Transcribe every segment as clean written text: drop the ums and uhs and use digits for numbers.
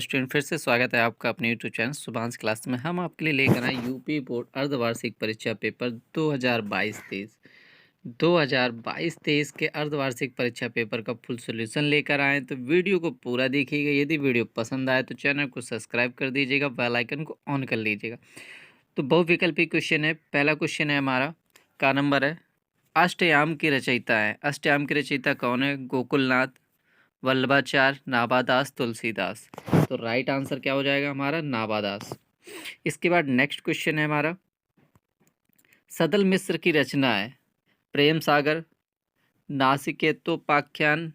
Student फिर से स्वागत है आपका अपने यूट्यूब चैनल शुभांश क्लास में। हम आपके लिए लेकर आए यूपी बोर्ड अर्धवार्षिक परीक्षा पेपर 2022-23 2022-23 के अर्धवार्षिक परीक्षा पेपर का फुल सॉल्यूशन लेकर आए। तो वीडियो को पूरा देखिएगा। यदि वीडियो पसंद आए तो चैनल को सब्सक्राइब कर दीजिएगा, बेल आइकन को ऑन कर लीजिएगा। तो बहुविकल्पी क्वेश्चन है। पहला क्वेश्चन है हमारा का नंबर है, अष्टयाम की रचयिता है। अष्टयाम की रचयिता कौन है? गोकुलनाथ, वल्लभाचार्य, नाभादास, तुलसीदास। तो राइट आंसर क्या हो जाएगा हमारा? नाभादास। इसके बाद नेक्स्ट क्वेश्चन है हमारा, सदल मिश्र की रचना है। प्रेम सागर, नासिकेतोपाख्यान,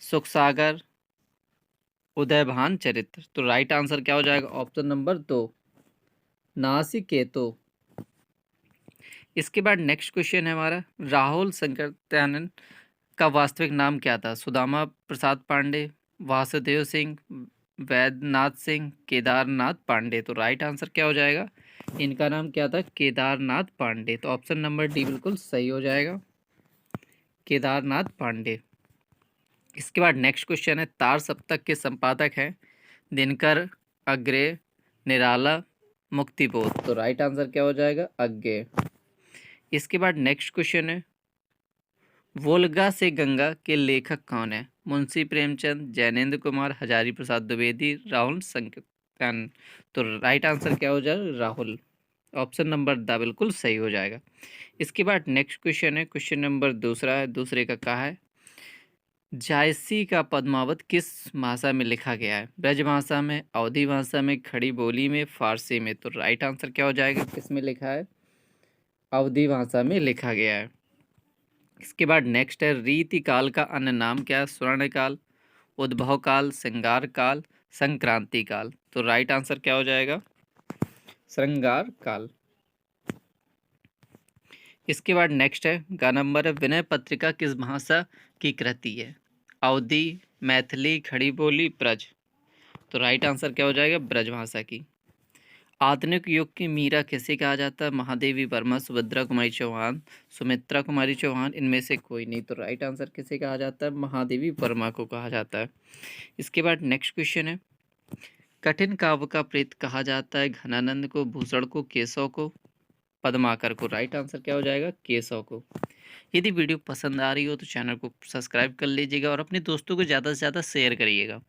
सुखसागर, उदयभान चरित्र। तो राइट आंसर क्या हो जाएगा? Option number 2, नासिकेतो। इसके बाद नेक्स्ट क्वेश्चन है हमारा, राहुल संकीर्तनानंद का वास्तविक नाम क्या था? सुदामा प्रसाद पांडे, वासुदेव सिंह, वैद्यनाथ सिंह, केदारनाथ पांडे। तो राइट आंसर क्या हो जाएगा? इनका नाम क्या था? केदारनाथ पांडे। तो ऑप्शन नंबर डी बिल्कुल सही हो जाएगा, केदारनाथ पांडे। इसके बाद नेक्स्ट क्वेश्चन है, तार सप्तक के संपादक हैं दिनकर, अग्रे, निराला, मुक्तिबोध। तो राइट आंसर क्या हो जाएगा? अग्गे। इसके बाद नेक्स्ट क्वेश्चन है, वोल्गा से गंगा के लेखक कौन है? मुंशी प्रेमचंद, जैनेन्द्र कुमार, हजारी प्रसाद द्विवेदी, राहुल संकीर्तन। तो राइट आंसर क्या हो जाएगा? राहुल। ऑप्शन नंबर द बिल्कुल सही हो जाएगा। इसके बाद नेक्स्ट क्वेश्चन है, क्वेश्चन नंबर दूसरा है, दूसरे का कहा है, जायसी का पद्मावत किस भाषा में लिखा गया है? ब्रज भाषा में, अवधी भाषा में, खड़ी बोली में, फारसी में। तो राइट आंसर क्या हो जाएगा? किस में लिखा है? अवधी भाषा में लिखा गया है। इसके बाद नेक्स्ट है, रीति काल का अन्य नाम क्या है? स्वर्ण काल, उद्भव काल, श्रृंगार काल, संक्रांति काल। तो राइट आंसर क्या हो जाएगा? श्रृंगार काल। इसके बाद नेक्स्ट है, गा नंबर है, विनय पत्रिका किस भाषा की कृति है? अवधी, मैथिली, खड़ी बोली, ब्रज। तो राइट आंसर क्या हो जाएगा? ब्रज भाषा की। आधुनिक युग की मीरा किसे कहा जाता है? महादेवी वर्मा, सुभद्रा कुमारी चौहान, सुमित्रा कुमारी चौहान, इनमें से कोई नहीं। तो राइट आंसर किसे कहा जाता है? महादेवी वर्मा को कहा जाता है। इसके बाद नेक्स्ट क्वेश्चन है, कठिन काव्य का प्रेत कहा जाता है घनानंद को, भूषण को, केशव को, पद्माकर को। राइट आंसर क्या हो जाएगा? केशव को। यदि वीडियो पसंद आ रही हो तो चैनल को सब्सक्राइब कर लीजिएगा और अपने दोस्तों को ज़्यादा से ज़्यादा शेयर करिएगा।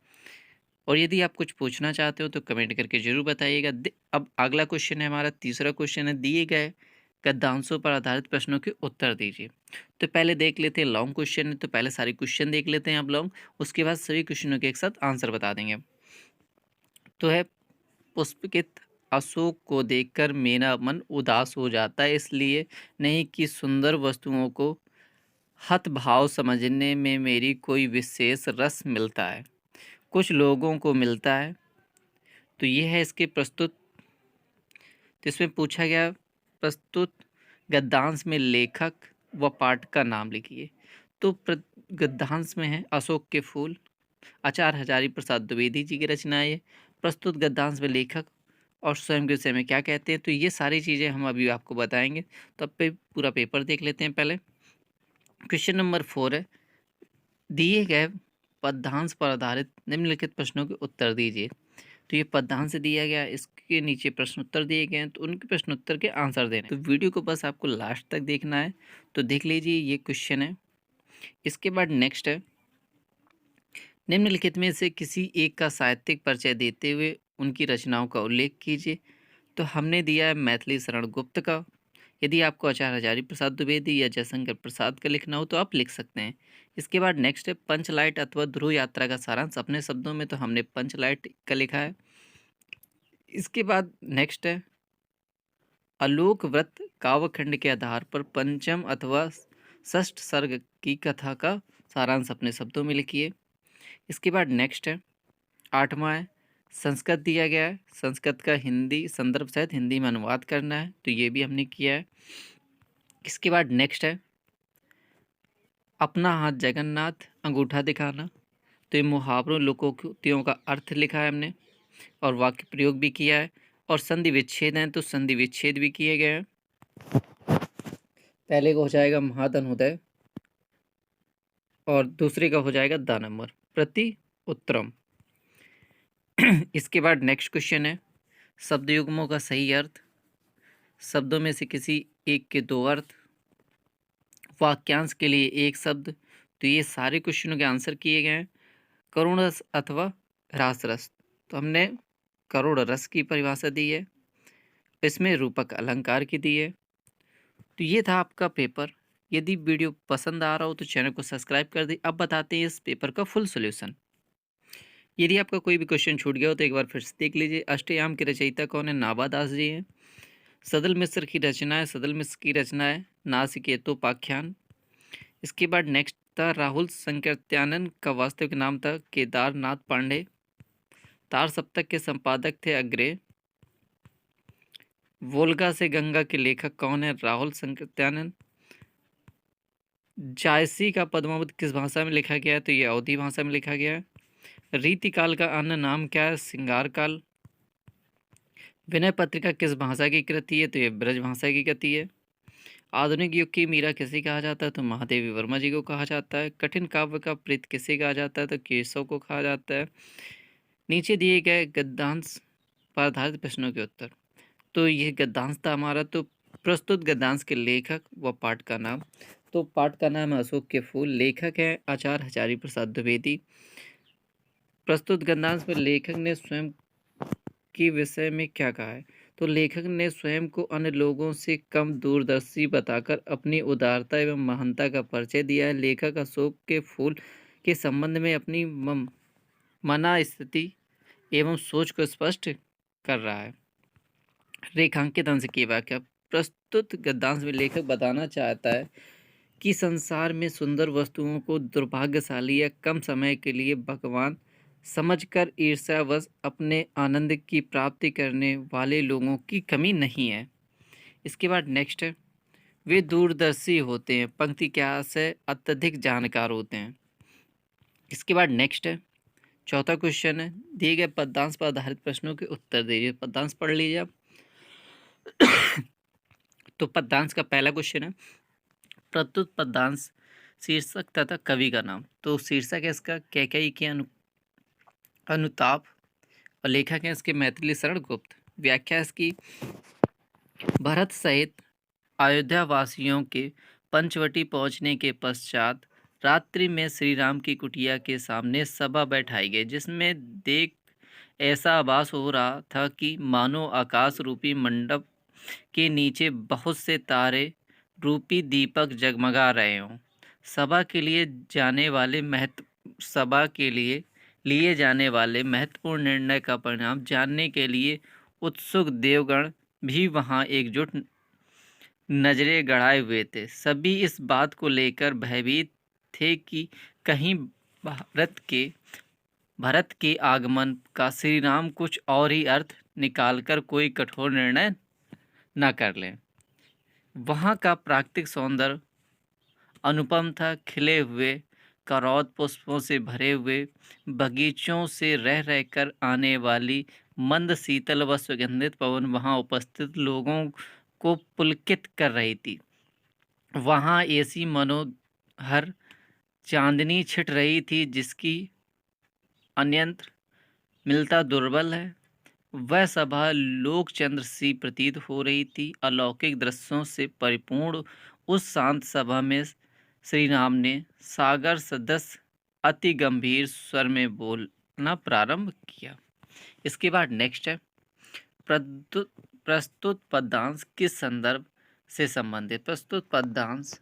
और यदि आप कुछ पूछना चाहते हो तो कमेंट करके जरूर बताइएगा। अब अगला क्वेश्चन है हमारा, तीसरा क्वेश्चन है, दिए गए गद्यांशों पर आधारित प्रश्नों के उत्तर दीजिए। तो पहले देख लेते हैं, लॉन्ग क्वेश्चन है तो पहले सारे क्वेश्चन देख लेते हैं आप लॉन्ग, उसके बाद सभी क्वेश्चनों के एक साथ आंसर बता देंगे। तो है, पुष्पकित अशोक को देखकर मेरा मन उदास हो जाता है, इसलिए नहीं कि सुंदर वस्तुओं को हत भाव समझने में मेरी कोई विशेष रस मिलता है, कुछ लोगों को मिलता है। तो ये है इसके प्रस्तुत। तो इसमें पूछा गया, प्रस्तुत गद्यांश में लेखक व पाठ का नाम लिखिए। तो गद्यांश में है अशोक के फूल, आचार्य हजारी प्रसाद द्विवेदी जी की रचना है ये। प्रस्तुत गद्यांश में लेखक और स्वयं के विषय में क्या कहते हैं, तो ये सारी चीज़ें हम अभी आपको बताएंगे। तो अब पे पूरा पेपर देख लेते हैं। पहले क्वेश्चन नंबर 4 है, दिए गए पद्यांश पर आधारित निम्नलिखित प्रश्नों के उत्तर दीजिए। तो ये पद्यांश दिया गया, इसके नीचे प्रश्न उत्तर दिए गए हैं, तो उनके प्रश्न उत्तर के आंसर देने। तो वीडियो को बस आपको लास्ट तक देखना है। तो देख लीजिए, ये क्वेश्चन है। इसके बाद नेक्स्ट है, निम्नलिखित में से किसी एक का साहित्यिक परिचय देते हुए उनकी रचनाओं का उल्लेख कीजिए। तो हमने दिया है मैथिली शरण गुप्त का। यदि आपको आचार्य हजारी प्रसाद द्विवेदी या जयशंकर प्रसाद का लिखना हो तो आप लिख सकते हैं। इसके बाद नेक्स्ट है, पंचलाइट अथवा ध्रुव यात्रा का सारांश अपने शब्दों में। तो हमने पंचलाइट का लिखा है। इसके बाद नेक्स्ट है, आलोक व्रत काव्यखंड के आधार पर पंचम अथवा षष्ठ सर्ग की कथा का सारांश अपने शब्दों में लिखिए। इसके बाद नेक्स्ट है, 8वां है, संस्कृत दिया गया है, संस्कृत का हिंदी संदर्भ सहित हिंदी में अनुवाद करना है। तो ये भी हमने किया है। इसके बाद नेक्स्ट है, अपना हाथ जगन्नाथ अंगूठा दिखाना। तो ये मुहावरों लोकोक्तियों का अर्थ लिखा है हमने और वाक्य प्रयोग भी किया है। और संधि विच्छेद हैं तो संधि विच्छेद भी किए गए हैं। पहले का हो जाएगा महाधनोदय और दूसरे का हो जाएगा दानम्बर प्रति उत्तरम। इसके बाद नेक्स्ट क्वेश्चन है शब्द युग्मों का सही अर्थ, शब्दों में से किसी एक के दो अर्थ, वाक्यांश के लिए एक शब्द। तो ये सारे क्वेश्चनों के आंसर किए गए हैं। करुण रस अथवा रास रस, तो हमने करुण रस की परिभाषा दी है, इसमें रूपक अलंकार की दी है। तो ये था आपका पेपर। यदि वीडियो पसंद आ रहा हो तो चैनल को सब्सक्राइब कर दी। अब बताते हैं इस पेपर का फुल सोल्यूशन। यदि आपका कोई भी क्वेश्चन छूट गया हो तो एक बार फिर से देख लीजिए। अष्टयाम के रचयिता कौन है? नाभा दास जी हैं। सदल मिश्र की रचना है, सदल मिश्र की रचना है नासिकेतोपाख्यान। इसके बाद नेक्स्ट था राहुल संकीर्त्यानंद का वास्तविक नाम था केदारनाथ पांडे। तार सप्तक के संपादक थे अग्रे। वोल्गा से गंगा के लेखक कौन है? राहुल संकीर्त्यानंद। जायसी का पद्मावत किस भाषा में लिखा गया है? तो ये अवधी भाषा में लिखा गया है। रीतिकाल का अन्य नाम क्या है? श्रृंगार काल। विनय पत्रिका किस भाषा की कृति है? तो ये ब्रज भाषा की कृति है। आधुनिक युग की मीरा किसे कहा जाता है? तो महादेवी वर्मा जी को कहा जाता है। कठिन काव्य का प्रीत किसे कहा जाता है? तो केशव को कहा जाता है। नीचे दिए गए गद्यांश पर आधारित प्रश्नों के उत्तर। तो ये गद्यांश था हमारा। तो प्रस्तुत गद्यांश के लेखक व पाठ का नाम, तो पाठ का नाम है अशोक के फूल। लेखक है आचार्य हजारी प्रसाद द्विवेदी। प्रस्तुत गद्यांश में लेखक ने स्वयं के विषय में क्या कहा है? तो लेखक ने स्वयं को अन्य लोगों से कम दूरदर्शी बताकर अपनी उदारता एवं महानता का परिचय दिया है। लेखक अशोक के फूल के संबंध में अपनी मना स्थिति एवं सोच को स्पष्ट कर रहा है। रेखांकित अंश की व्याख्या। प्रस्तुत गद्यांश में लेखक बताना चाहता है कि संसार में सुंदर वस्तुओं को दुर्भाग्यशाली या कम समय के लिए भगवान समझकर ईर्ष्यावश अपने आनंद की प्राप्ति करने वाले लोगों की कमी नहीं है। इसके बाद नेक्स्ट है वे दूरदर्शी होते हैं। पंक्ति क्या से अत्यधिक जानकार होते हैं। इसके बाद नेक्स्ट है चौथा क्वेश्चन है दिए गए पद्यांश पर आधारित प्रश्नों के उत्तर दीजिए। पद्यांश पढ़ लीजिए आप। तो पद्यांश का पहला क्वेश्चन है प्रस्तुत पद्यांश शीर्षक तथा कवि का नाम। तो शीर्षक है इसका कैकेयी के अनुताप और लेखक है इसके मैथिली शरण गुप्त। व्याख्या इसकी भरत सहित अयोध्या वासियों के पंचवटी पहुंचने के पश्चात रात्रि में श्री राम की कुटिया के सामने सभा बैठाई गई, जिसमें देख ऐसा आभास हो रहा था कि मानो आकाश रूपी मंडप के नीचे बहुत से तारे रूपी दीपक जगमगा रहे हों। सभा के लिए लिए जाने वाले महत्वपूर्ण निर्णय का परिणाम जानने के लिए उत्सुक देवगण भी वहां एकजुट नजरें गड़ाए हुए थे। सभी इस बात को लेकर भयभीत थे कि कहीं भरत के आगमन का श्री राम कुछ और ही अर्थ निकालकर कोई कठोर निर्णय न कर लें। वहाँ का प्राकृतिक सौंदर्य अनुपम था। खिले हुए करौद पुष्पों से भरे हुए बगीचों से रह रहकर आने वाली मंद शीतल व सुगंधित पवन वहाँ उपस्थित लोगों को पुलकित कर रही थी। वहाँ ऐसी मनोहर चांदनी छिट रही थी जिसकी अन्यंत्र मिलता दुर्बल है। वह सभा लोकचंद्र सी प्रतीत हो रही थी। अलौकिक दृश्यों से परिपूर्ण उस शांत सभा में श्री राम ने सागर सदस्य अति गंभीर स्वर में बोलना प्रारंभ किया। इसके बाद नेक्स्ट है प्रस्तुत पद्यांश किस संदर्भ से संबंधित। प्रस्तुत पद्यांश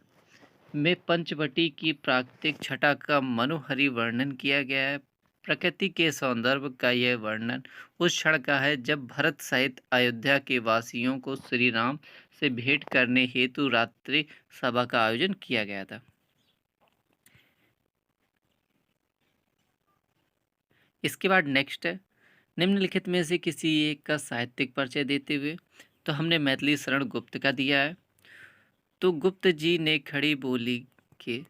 में पंचवटी की प्राकृतिक छटा का मनोहरी वर्णन किया गया है। प्रकृति के सौंदर्य का यह वर्णन उस क्षण का है जब भरत सहित अयोध्या के वासियों को श्री राम से भेंट करने हेतु रात्रि सभा का आयोजन किया गया था। इसके बाद नेक्स्ट है निम्नलिखित में से किसी एक का साहित्यिक परिचय देते हुए। तो हमने मैथिली शरण गुप्त का दिया है। तो गुप्त जी ने खड़ी बोली के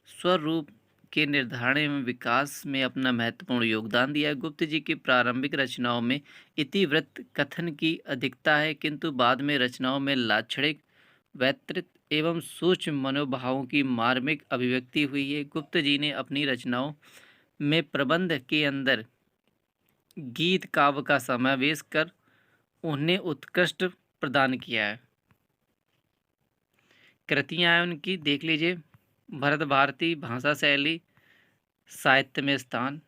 स्वरूप के निर्धारण एवं विकास में अपना महत्वपूर्ण योगदान दिया। गुप्त जी की प्रारंभिक रचनाओं में इतिवृत्त कथन की अधिकता है, किंतु बाद में रचनाओं में लाक्षणिक व्यक्तित्व एवं सूक्ष्म मनोभावों की मार्मिक अभिव्यक्ति हुई है। गुप्त जी ने अपनी रचनाओं में प्रबंध के अंदर गीत काव्य का समावेश कर उन्हें उत्कृष्ट प्रदान किया है। कृतियां हैं उनकी, देख लीजिए। भरत भारती, भाषा शैली, साहित्य में स्थान।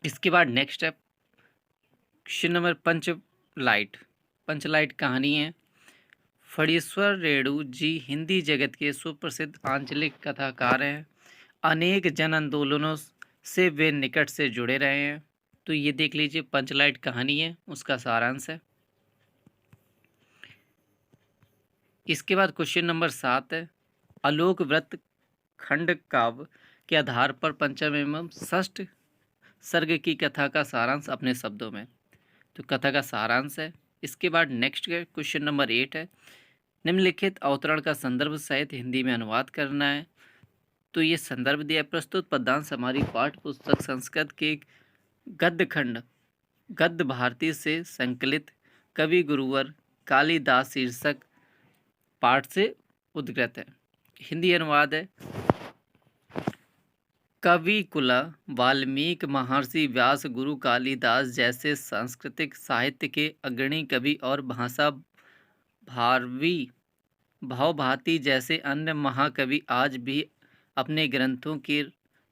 इसके बाद नेक्स्ट है क्वेश्चन नंबर पंचलाइट। पंचलाइट कहानी है। फणीश्वर रेणु जी हिंदी जगत के सुप्रसिद्ध आंचलिक कथाकार हैं। अनेक जन आंदोलनों से वे निकट से जुड़े रहे हैं। तो ये देख लीजिए, पंचलाइट कहानी है, उसका सारांश है। इसके बाद क्वेश्चन नंबर 7 है। आलोक व्रत खंड काव्य के आधार पर पंचम एवं षष्ठ सर्ग की कथा का सारांश अपने शब्दों में। तो कथा का सारांश है। इसके बाद नेक्स्ट क्वेश्चन नंबर 8 है। निम्नलिखित अवतरण का संदर्भ सहित हिंदी में अनुवाद करना है। तो ये संदर्भ दिया। प्रस्तुत पद्यांश हमारी पाठ्य पुस्तक संस्कृत के गद्य खंड गद्य भारती से संकलित कवि गुरुवर कालिदास शीर्षक पाठ से उद्धृत है। हिंदी अनुवाद है। कवि कुला वाल्मीकि महर्षि व्यास गुरु कालिदास जैसे सांस्कृतिक साहित्य के अग्रणी कवि और भाषा भारवी भावभाती जैसे अन्य महाकवि आज भी अपने ग्रंथों के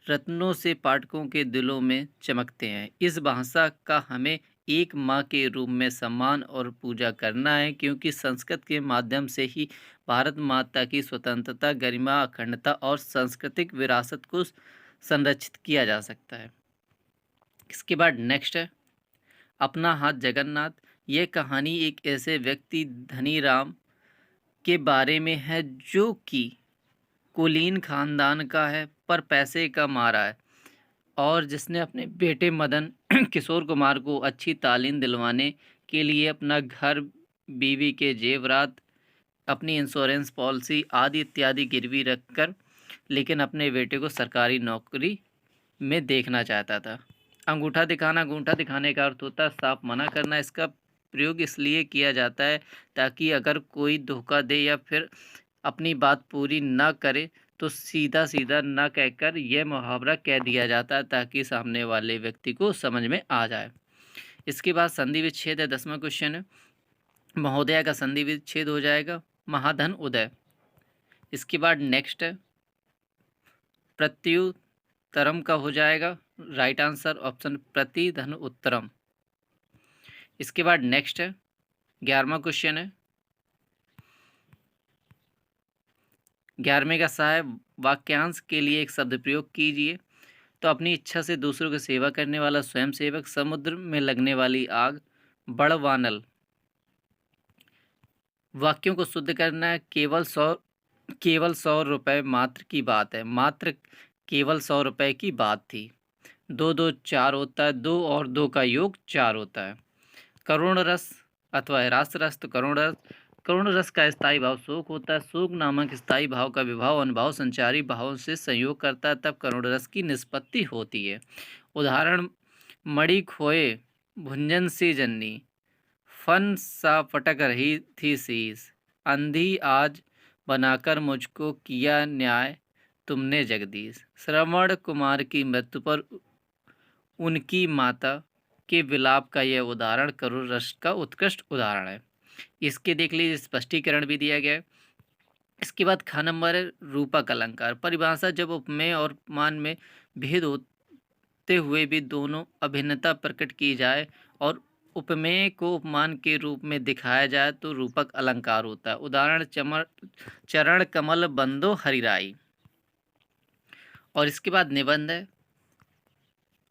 रत्नों से पाठकों के दिलों में चमकते हैं। इस भाषा का हमें एक माँ के रूप में सम्मान और पूजा करना है, क्योंकि संस्कृत के माध्यम से ही भारत माता की स्वतंत्रता, गरिमा, अखंडता और सांस्कृतिक विरासत को संरक्षित किया जा सकता है। इसके बाद नेक्स्ट है अपना हाथ जगन्नाथ। यह कहानी एक ऐसे व्यक्ति धनी राम के बारे में है जो कि कुलीन खानदान का है, पर पैसे का मारा है, और जिसने अपने बेटे मदन किशोर कुमार को अच्छी तालीम दिलवाने के लिए अपना घर, बीवी के जेवरात, अपनी इंश्योरेंस पॉलिसी आदि इत्यादि गिरवी रखकर लेकिन अपने बेटे को सरकारी नौकरी में देखना चाहता था। अंगूठा दिखाना, अंगूठा दिखाने का अर्थ होता है साफ मना करना। इसका प्रयोग इसलिए किया जाता है ताकि अगर कोई धोखा दे या फिर अपनी बात पूरी ना करे तो सीधा सीधा ना कहकर यह मुहावरा कह दिया जाता है ताकि सामने वाले व्यक्ति को समझ में आ जाए। इसके बाद संधि विच्छेद है। 10वां क्वेश्चन है। महोदया का संधि विच्छेद हो जाएगा महाधन उदय। इसके बाद नेक्स्ट है प्रत्युत्तरम का हो जाएगा राइट आंसर ऑप्शन प्रतिधन उत्तरम। इसके बाद नेक्स्ट है 11वां क्वेश्चन है। 11वें का सा है वाक्यांश के लिए एक शब्द प्रयोग कीजिए। तो अपनी इच्छा से दूसरों की सेवा करने वाला स्वयं सेवक, समुद्र में लगने वाली आग, बड़वानल। वाक्यों को शुद्ध करना है। केवल 100 रुपये मात्र की बात है। मात्र केवल 100 रुपये की बात थी। 2 2 4 होता है। 2 और 2 का योग 4 होता है। करुण रस अथवा रास रस। तो करुण रस का स्थायी भाव शोक होता है। शोक नामक स्थायी भाव का विभाव अनुभाव संचारी भावों से संयोग करता है, तब करुण रस की निष्पत्ति होती है। उदाहरण मणि खोए भुंजन सी जन्नी, फन सा फटक रही थी शीश, अंधी आज बनाकर मुझको किया न्याय तुमने जगदीश। श्रवण कुमार की मृत्यु पर उनकी माता के विलाप का यह उदाहरण करुण रस का उत्कृष्ट उदाहरण है। इसके देख लीजिए स्पष्टीकरण भी दिया गया है। इसके बाद ख नंबर है रूपक अलंकार। परिभाषा जब उपमेय और उपमान में भेद होते हुए भी दोनों अभिन्नता प्रकट की जाए और उपमेय को उपमान के रूप में दिखाया जाए तो रूपक अलंकार होता है। उदाहरण चरण कमल बंदो हरिराई। और इसके बाद निबंध है।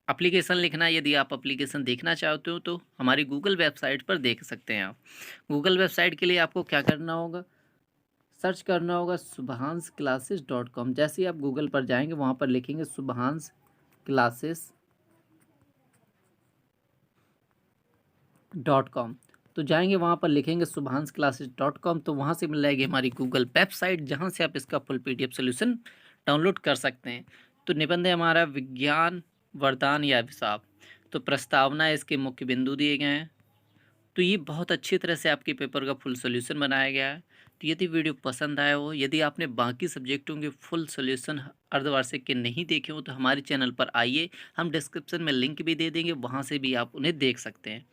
एप्लीकेशन लिखना। यदि आप एप्लीकेशन देखना चाहते हो तो हमारी गूगल वेबसाइट पर देख सकते हैं आप। गूगल वेबसाइट के लिए आपको क्या करना होगा, सर्च करना होगा subhansclasses.com। जैसे ही आप गूगल पर जाएंगे वहाँ पर लिखेंगे subhansclasses.com, तो जाएंगे वहाँ पर लिखेंगे subhansclasses.com, तो वहाँ से मिल जाएगी हमारी गूगल वेबसाइट जहाँ से आप इसका फुल PDF सोल्यूशन डाउनलोड कर सकते हैं। तो निबंध है हमारा विज्ञान वरदान या अभिशाप। तो प्रस्तावना इसके मुख्य बिंदु दिए गए हैं। तो ये बहुत अच्छी तरह से आपके पेपर का फुल सॉल्यूशन बनाया गया है। तो यदि वीडियो पसंद आया हो, यदि आपने बाकी सब्जेक्टों के फुल सॉल्यूशन अर्धवार्षिक के नहीं देखे हो, तो हमारे चैनल पर आइए, हम डिस्क्रिप्शन में लिंक भी दे देंगे, वहाँ से भी आप उन्हें देख सकते हैं।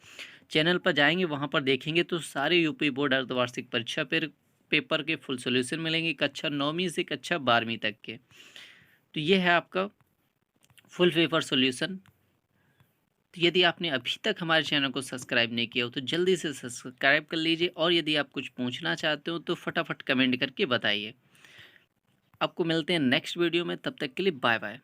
चैनल पर जाएंगे, वहाँ पर देखेंगे तो सारे यूपी बोर्ड अर्धवार्षिक परीक्षा पेपर के फुल सॉल्यूशन मिलेंगे, कक्षा 9वीं से कक्षा 12वीं तक के। तो ये है आपका फुल पेपर सॉल्यूशन। तो यदि आपने अभी तक हमारे चैनल को सब्सक्राइब नहीं किया हो तो जल्दी से सब्सक्राइब कर लीजिए, और यदि आप कुछ पूछना चाहते हो तो फटाफट कमेंट करके बताइए। आपको मिलते हैं नेक्स्ट वीडियो में, तब तक के लिए बाय बाय।